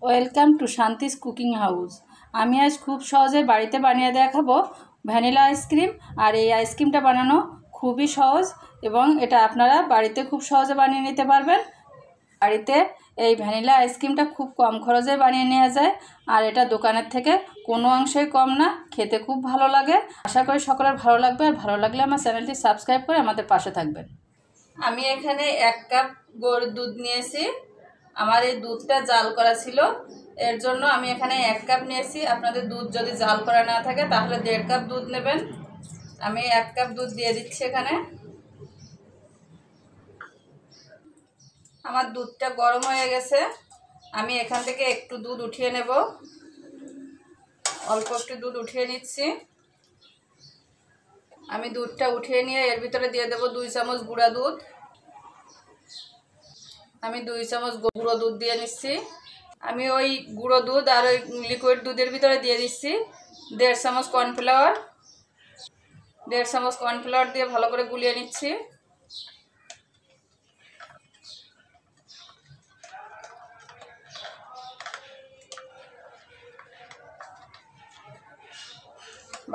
Welcome to Shanti's cooking house. আমি আজ খুব সহজে বাড়িতে বানিয়ে দেখাবো ভ্যানিলা আইসক্রিম। আর এই আইসক্রিমটা বানানো খুবই সহজ এবং এটা আপনারা বাড়িতে খুব সহজে বানিয়ে নিতে পারবেন। বাড়িতে এই ভ্যানিলা আইসক্রিমটা খুব কম খরচে বানিয়ে নেওয়া যায়, আর এটা দোকানের থেকে কোনো অংশেই কম না, খেতে খুব ভালো লাগে। আশা করি সকলের ভালো লাগবে, আর ভালো লাগলে আমার চ্যানেলটি সাবস্ক্রাইব করে আমাদের পাশে থাকবেন। আমি এখানে 1 কাপ গরুর দুধ নিয়েছি। আমার এই দুধটা জাল করা ছিল, এর জন্য আমি এখানে 1 কাপ নিয়েছি। আপনাদের দুধ যদি জাল করা না থাকে তাহলে 1.5 কাপ দুধ নেবেন। আমি 1 কাপ দুধ দিয়ে দিচ্ছি এখানে। আমার দুধটা গরম হয়ে গেছে, আমি এখান থেকে একটু দুধ উঠিয়ে নেব। অল্প একটু দুধ উঠিয়ে নিচ্ছি। আমি দুধটা উঠিয়ে নিয়ে এর ভিতরে দিয়ে দেব 2 চামচ গুঁড়া দুধ। আমি 2 চামচ গুঁড়ো দুধ দিয়ে নিচ্ছি। আমি ওই গুঁড়ো দুধ আর ওই লিকুইড দুধের ভিতরে দিয়ে দিচ্ছি 1.5 চামচ কর্নফ্লাওয়ার। 1.5 চামচ কর্নফ্লাওয়ার দিয়ে ভালো করে গুলিয়ে নিচ্ছি।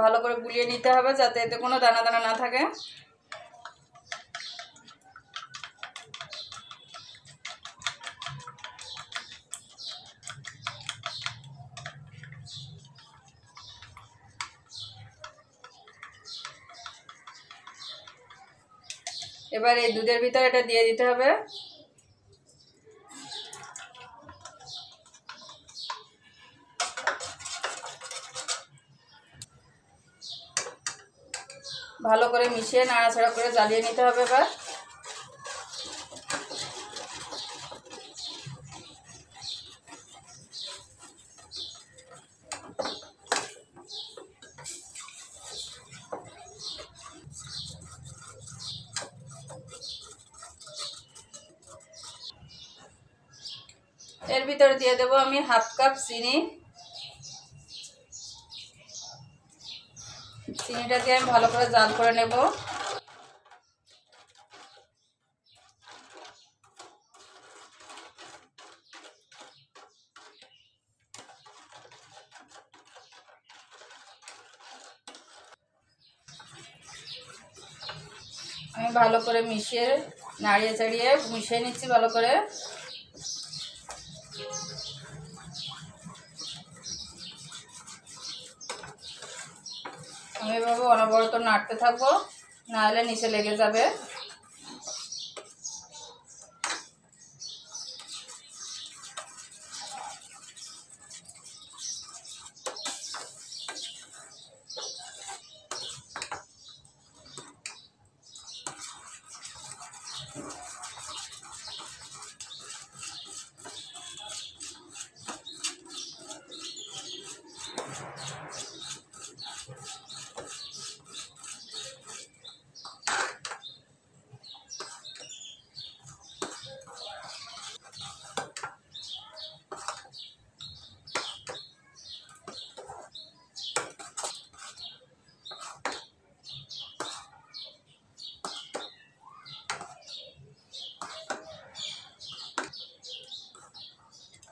ভালো করে গুলিয়ে নিতে হবে যাতে এতে কোনো দানা দানা না থাকে। এবার এই দুধের ভিতরে এটা দিয়ে দিতে হবে। ভালো করে মিশিয়ে নাড়াচাড়া করে জ্বালিয়ে নিতে হবে। এবার এর ভিতরে দিয়ে দেব আমি 1/2 কাপ চিনি। চিনিটা দিয়ে আমি ভালো করে জাল করে নেব। আমি ভালো করে মিশিয়ে নাড়িয়ে চাড়িয়ে মিশিয়ে নিচ্ছি ভালো করে। আমি এভাবে অনবরত নাড়তে থাকবো, নাহলে নিচে লেগে যাবে।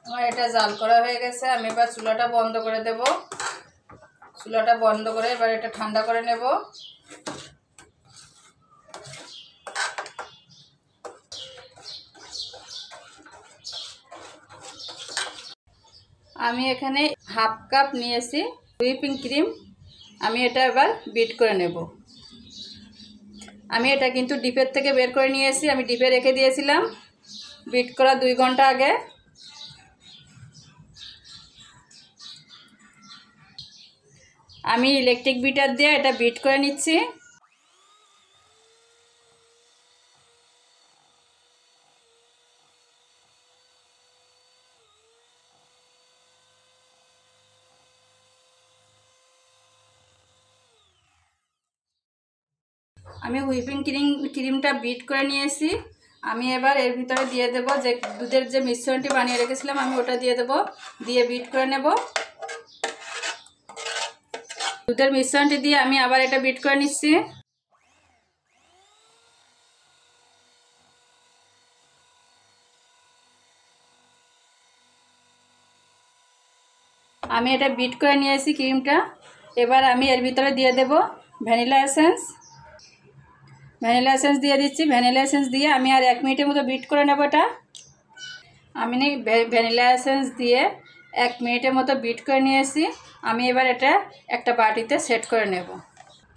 আমার এটা জাল করা হয়ে গেছে, আমি এবার চুলাটা বন্ধ করে দেব। চুলাটা বন্ধ করে এবার এটা ঠান্ডা করে নেব। আমি এখানে 1/2 কাপ নিয়েছি হুইপিং ক্রিম। আমি এটা এবার বিট করে নেব। আমি এটা কিন্তু ডিপের থেকে বের করে নিয়েছি, আমি ডিপে রেখে দিয়েছিলাম বিট করা 2 ঘন্টা আগে। আমি ইলেকট্রিক বিটার দিয়ে এটা বিট করে নিচ্ছি। আমি হুইপিং ক্রিমটা বিট করে নিয়েছি। আমি এবার এর ভিতরে দিয়ে দেব যে দুধের যে মিশ্রণটি বানিয়ে রেখেছিলাম, আমি ওটা দিয়ে দেব, দিয়ে বিট করে নেব। দুধের মিশ্রণটি দিয়ে আমি আবার এটা বিট করে নিচ্ছি। আমি এটা বিট করে নিয়েছি ক্রিমটা। এবার আমি এর ভিতরে দিয়ে দেব ভ্যানিলা এসেন্স। ভ্যানিলা এসেন্স দিয়ে দিচ্ছি। ভ্যানিলা এসেন্স দিয়ে আমি আর 1 মিনিটের মতো বিট করে নেব এটা। আমি ভ্যানিলা এসেন্স দিয়ে 1 মিনিটের মতো বিট করে নিয়েছি। আমি এবার এটা একটা বাটিতে সেট করে নেব।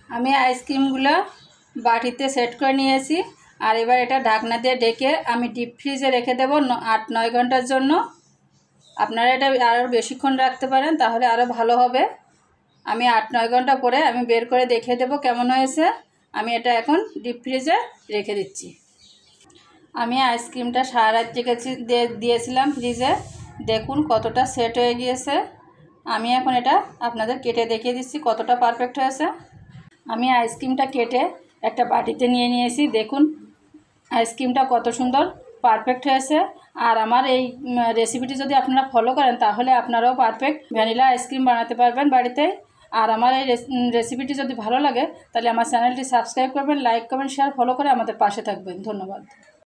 আমি আইসক্রিমগুলো বাটিতে সেট করে নিয়েছি। আর এবার এটা ঢাকনা দিয়ে ঢেকে আমি ডিপ ফ্রিজে রেখে দেব 8-9 ঘন্টার জন্য। আপনারা এটা আরও বেশিক্ষণ রাখতে পারেন, তাহলে আরও ভালো হবে। আমি 8-9 ঘন্টা পরে আমি বের করে দেখিয়ে দেব কেমন হয়েছে। আমি এটা এখন ডিপ ফ্রিজে রেখে দিচ্ছি। আমি আইসক্রিমটা সারা রাত দিয়েছিলাম ফ্রিজে। দেখুন কতটা সেট হয়ে গিয়েছে। আমি এখন এটা আপনাদের কেটে দেখিয়ে দিচ্ছি কতটা পারফেক্ট হয়েছে। আমি আইসক্রিমটা কেটে একটা বাটিতে নিয়ে নিয়েছি। দেখুন আইসক্রিমটা কত সুন্দর পারফেক্ট হয়েছে। আর আমার এই রেসিপিটি যদি আপনারা ফলো করেন তাহলে আপনারাও পারফেক্ট ভ্যানিলা আইসক্রিম বানাতে পারবেন বাড়িতে। আর আমার এই রেসিপিটি যদি ভালো লাগে তাহলে আমার চ্যানেলটি সাবস্ক্রাইব করবেন, লাইক করবেন, শেয়ার, ফলো করে আমাদের পাশে থাকবেন। ধন্যবাদ।